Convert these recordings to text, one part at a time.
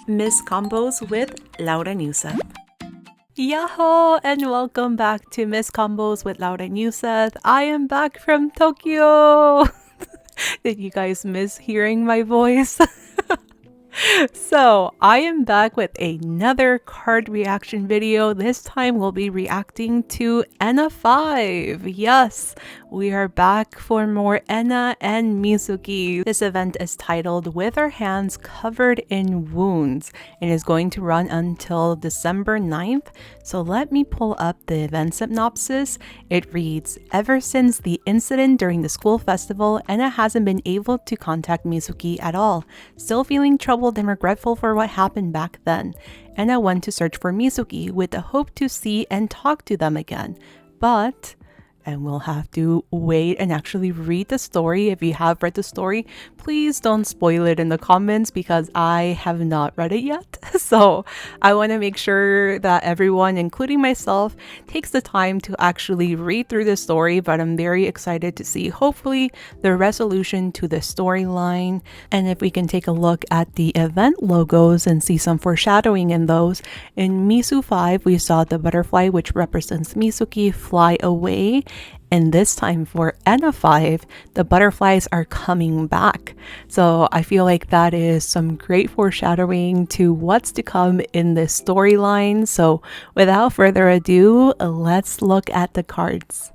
Miss Combos with Laura Newseth. Yahoo! And welcome back to Miss Combos with Laura Newseth. I am back from Tokyo! Did you guys miss hearing my voice? So, I am back with another card reaction video. This time we'll be reacting to Ena5. Yes, we are back for more Ena and Mizuki. This event is titled With Our Hands Covered in Wounds and is going to run until December 9th. So let me pull up the event synopsis. It reads, ever since the incident during the school festival, Ena hasn't been able to contact Mizuki at all. Still feeling troubled and regretful for what happened back then. Ena went to search for Mizuki with the hope to see and talk to them again. But, and we'll have to wait and actually read the story. If you have read the story, please don't spoil it in the comments because I have not read it yet. So I want to make sure that everyone, including myself, takes the time to actually read through the story. But I'm very excited to see, hopefully, the resolution to the storyline. And if we can take a look at the event logos and see some foreshadowing in those. In Mizu 5, we saw the butterfly, which represents Mizuki, fly away. And this time for Ena5, the butterflies are coming back. So I feel like that is some great foreshadowing to what's to come in this storyline. So without further ado, let's look at the cards.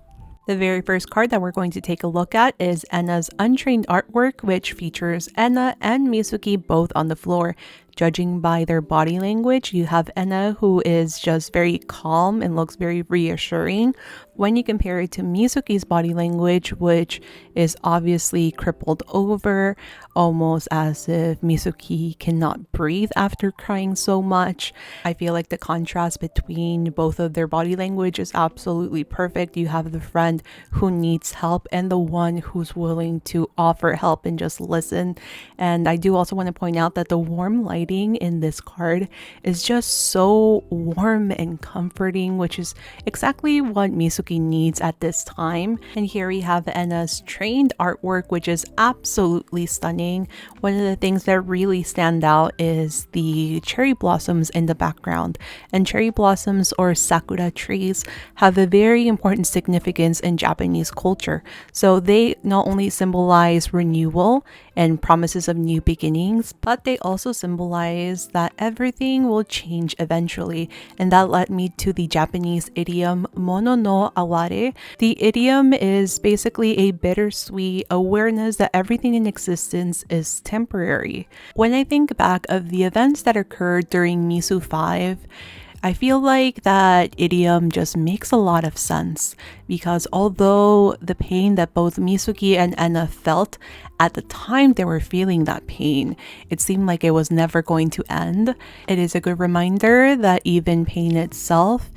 The very first card that we're going to take a look at is Ena's untrained artwork, which features Ena and Mizuki both on the floor. Judging by their body language, you have Ena, who is just very calm and looks very reassuring. When you compare it to Mizuki's body language, which is obviously crippled over, almost as if Mizuki cannot breathe after crying so much. I feel like the contrast between both of their body language is absolutely perfect. You have the friend who needs help and the one who's willing to offer help and just listen. And I do also want to point out that the warm lighting in this card is just so warm and comforting, which is exactly what Mizuki needs at this time. And here we have Ena's trained artwork, which is absolutely stunning. One of the things that really stand out is the cherry blossoms in the background. And cherry blossoms, or sakura trees, have a very important significance in Japanese culture. So they not only symbolize renewal and promises of new beginnings, but they also symbolize that everything will change eventually. And that led me to the Japanese idiom mono no aware. The idiom is basically a bittersweet awareness that everything in existence is temporary. When I think back of the events that occurred during Mizu 5, I feel like that idiom just makes a lot of sense because although the pain that both Mizuki and Ena felt at the time they were feeling that pain, it seemed like it was never going to end. It is a good reminder that even pain itself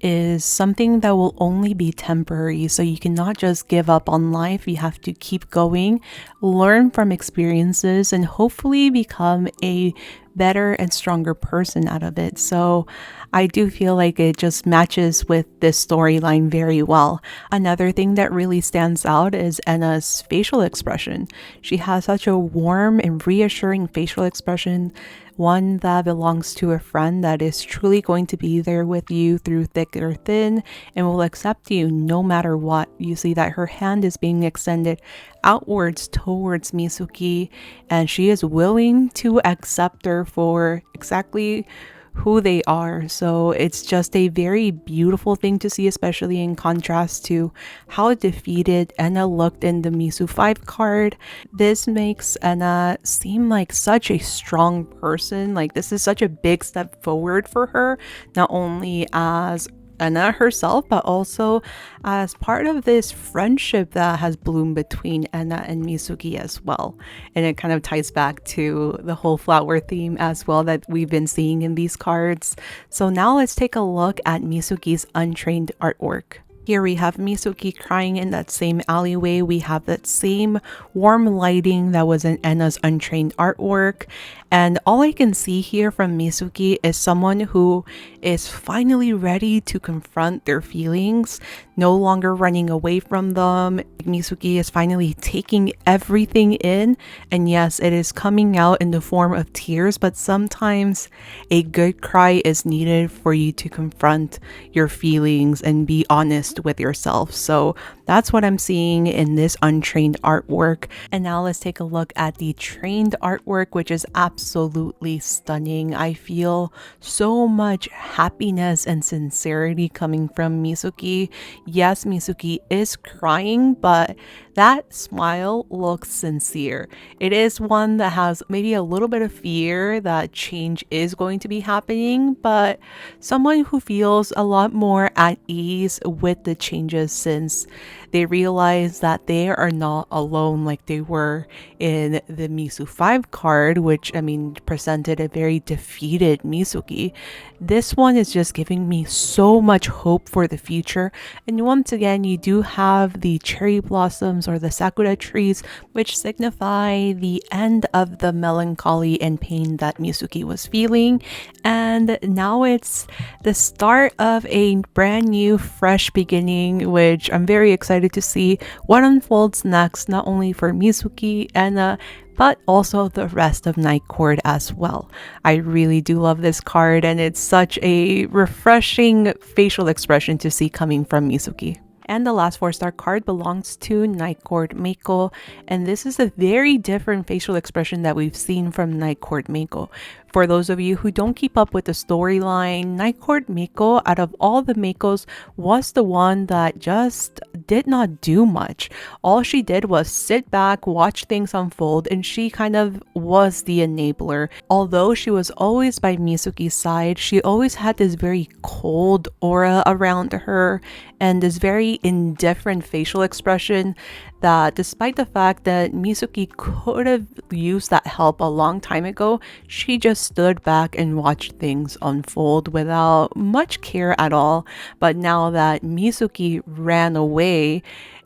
is something that will only be temporary. So you cannot just give up on life. You have to keep going, learn from experiences, and hopefully become a better and stronger person out of it. So I do feel like it just matches with this storyline very well. Another thing that really stands out is Ena's facial expression. She has such a warm and reassuring facial expression, one that belongs to a friend that is truly going to be there with you through thick or thin and will accept you no matter what. You see that her hand is being extended outwards towards Mizuki, and she is willing to accept her for exactly who they are. So it's just a very beautiful thing to see, especially in contrast to how defeated Ena looked in the Mizu 5 card. This makes Ena seem like such a strong person. Like, this is such a big step forward for her, not only as Ena herself, but also as part of this friendship that has bloomed between Ena and Mizuki as well. And it kind of ties back to the whole flower theme as well that we've been seeing in these cards. So now let's take a look at Mizuki's untrained artwork. Here we have Mizuki crying in that same alleyway. We have that same warm lighting that was in Ena's untrained artwork. And all I can see here from Mizuki is someone who is finally ready to confront their feelings, no longer running away from them. Mizuki is finally taking everything in, and yes, it is coming out in the form of tears, but sometimes a good cry is needed for you to confront your feelings and be honest with yourself. So that's what I'm seeing in this untrained artwork. And now let's take a look at the trained artwork, which is absolutely stunning. I feel so much happiness and sincerity coming from Mizuki. Yes, Mizuki is crying, but that smile looks sincere. It is one that has maybe a little bit of fear that change is going to be happening, but someone who feels a lot more at ease with the changes since they realize that they are not alone like they were in the Mizu 5 card, which, I mean, presented a very defeated Mizuki. This one is just giving me so much hope for the future. And once again, you do have the cherry blossoms or the sakura trees, which signify the end of the melancholy and pain that Mizuki was feeling. And now it's the start of a brand new, fresh beginning, which I'm very excited to see what unfolds next, not only for Mizuki, Ena, but also the rest of Night Court as well. I really do love this card, and it's such a refreshing facial expression to see coming from Mizuki. And the last 4-star card belongs to Night Court MEIKO, and this is a very different facial expression that we've seen from Night Court MEIKO. For those of you who don't keep up with the storyline, Night Court MEIKO, out of all the MEIKOs, was the one that just did not do much. All she did was sit back, watch things unfold, and she kind of was the enabler. Although she was always by Mizuki's side, she always had this very cold aura around her and this very indifferent facial expression that, despite the fact that Mizuki could have used that help a long time ago, she just stood back and watched things unfold without much care at all. But now that Mizuki ran away,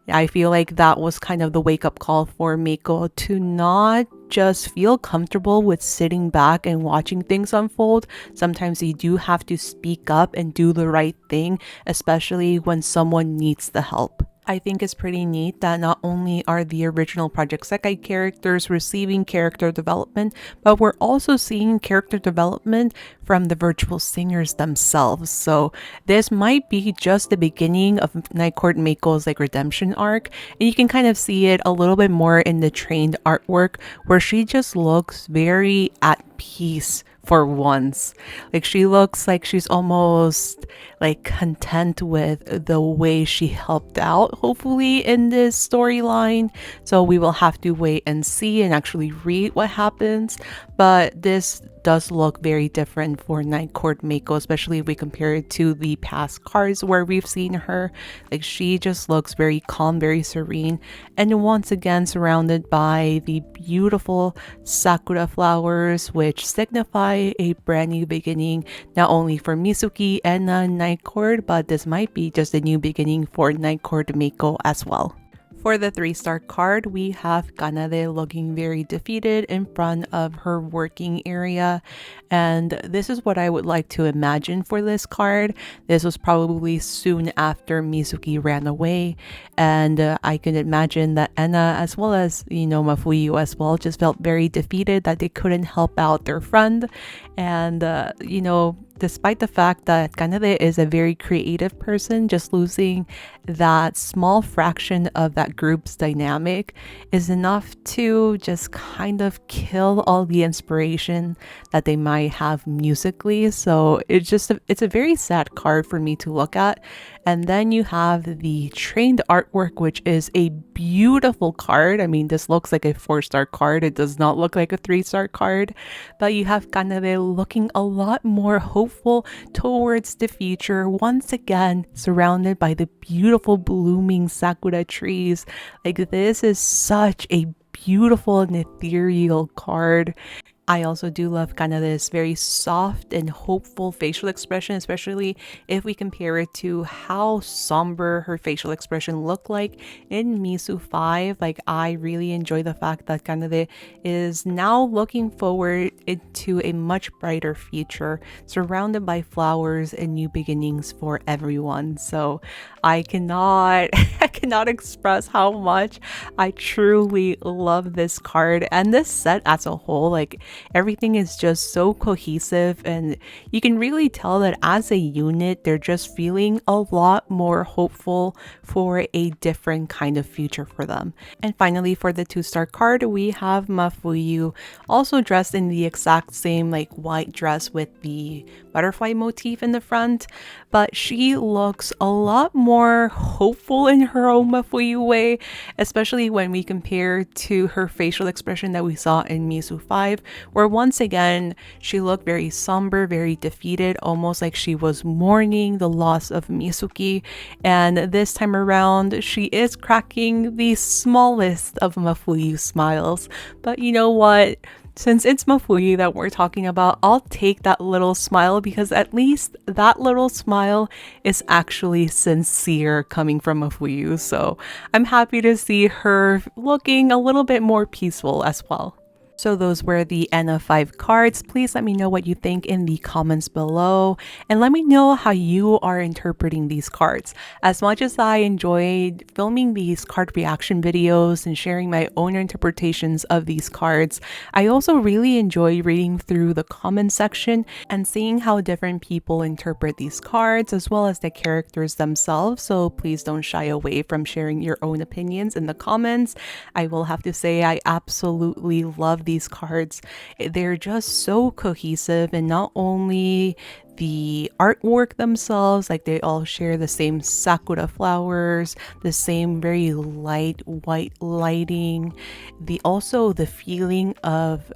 I feel like that was kind of the wake-up call for MEIKO to not just feel comfortable with sitting back and watching things unfold. Sometimes you do have to speak up and do the right thing, especially when someone needs the help. I think it's pretty neat that not only are the original Project Sekai characters receiving character development, but we're also seeing character development from the virtual singers themselves. So this might be just the beginning of Night Court MEIKO's redemption arc, and you can kind of see it a little bit more in the trained artwork where she just looks very at peace for once. She looks like she's almost content with the way she helped out, hopefully, in this storyline. So we will have to wait and see and actually read what happens. But this does look very different for Night Court MEIKO, especially if we compare it to the past cards where we've seen her. She just looks very calm, very serene, and once again surrounded by the beautiful sakura flowers, which signify a brand new beginning, not only for Mizuki and Night Court, but this might be just a new beginning for Night Court MEIKO as well. For the 3-star card, we have Kanade looking very defeated in front of her working area. And this is what I would like to imagine for this card. This was probably soon after Mizuki ran away. And I can imagine that Ena, as well as, Mafuyu as well, just felt very defeated that they couldn't help out their friend. And, despite the fact that Kanade is a very creative person, just losing that small fraction of that group's dynamic is enough to just kind of kill all the inspiration that they might have musically. So it's a very sad card for me to look at. And then you have the trained artwork, which is a beautiful card. I mean, this looks like a 4-star card. It does not look like a 3-star card. But you have Kanade looking a lot more hopeful towards the future, once again surrounded by the beautiful blooming sakura trees. This is such a beautiful and ethereal card. I also do love kind of this very soft and hopeful facial expression, especially if we compare it to how somber her facial expression looked like in Mizu 5. Like, I really enjoy the fact that Kanade is now looking forward into a much brighter future, surrounded by flowers and new beginnings for everyone. So I cannot I cannot express how much I truly love this card and this set as a whole. Like, everything is just so cohesive, and you can really tell that as a unit, they're just feeling a lot more hopeful for a different kind of future for them. And finally, for the 2-star card, we have Mafuyu, also dressed in the exact same like white dress with the butterfly motif in the front, but she looks a lot more hopeful in her own Mafuyu way, especially when we compare to her facial expression that we saw in Mizu 5, where once again she looked very somber, very defeated, almost like she was mourning the loss of Mizuki. And this time around, she is cracking the smallest of Mafuyu smiles. But you know what? Since it's Mafuyu that we're talking about, I'll take that little smile, because at least that little smile is actually sincere coming from Mafuyu. So I'm happy to see her looking a little bit more peaceful as well. So those were the Ena5 cards. Please let me know what you think in the comments below, and let me know how you are interpreting these cards. As much as I enjoyed filming these card reaction videos and sharing my own interpretations of these cards, I also really enjoy reading through the comment section and seeing how different people interpret these cards, as well as the characters themselves. So please don't shy away from sharing your own opinions in the comments. I will have to say I absolutely love these cards. They're just so cohesive, and not only the artwork themselves, like they all share the same sakura flowers, the same very light white lighting, also the feeling of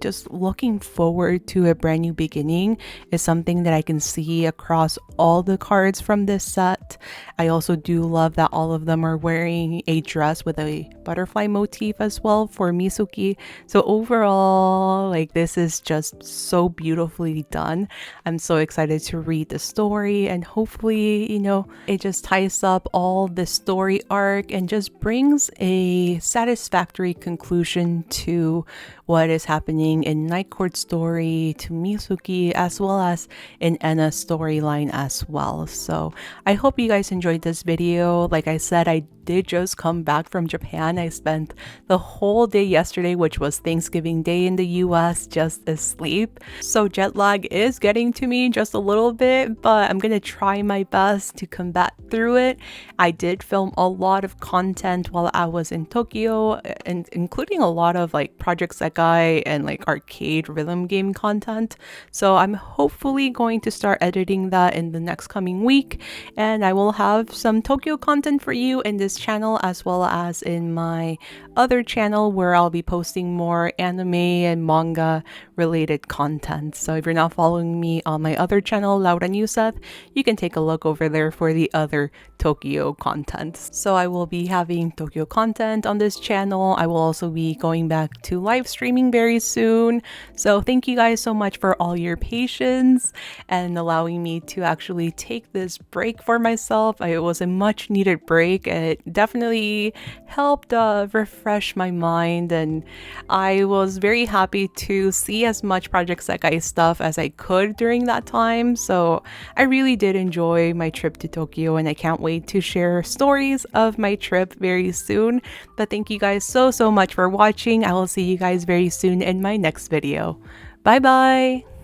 just looking forward to a brand new beginning is something that I can see across all the cards from this set. I also do love that all of them are wearing a dress with a butterfly motif as well for Mizuki. So overall, like, this is just so beautifully done. I'm so excited to read the story, and hopefully, you know, it just ties up all the story arc and just brings a satisfactory conclusion to what is happening in Night Court story, to Mizuki, as well as in Ena's storyline as well. So I hope you guys enjoyed this video. Like I said, I did just come back from Japan. I spent the whole day yesterday, which was Thanksgiving Day in the US, just asleep. So jet lag is getting to me just a little bit, but I'm gonna try my best to combat through it. I did film a lot of content while I was in Tokyo, and including a lot of like Project Sekai and like arcade rhythm game content. So I'm hopefully going to start editing that in the next coming week, and I will have some Tokyo content for you in this channel, as well as in my other channel where I'll be posting more anime and manga related content. So if you're not following me on my other channel, lunnaBGM, you can take a look over there for the other Tokyo content. So I will be having Tokyo content on this channel. I will also be going back to live streaming very soon. So thank you guys so much for all your patience and allowing me to actually take this break for myself. It was a much needed break. It definitely helped refresh my mind, and I was very happy to see as much Project Sekai stuff as I could during that time. So I really did enjoy my trip to Tokyo, and I can't wait to share stories of my trip very soon. But thank you guys so much for watching. I will see you guys very soon in my next video. Bye bye!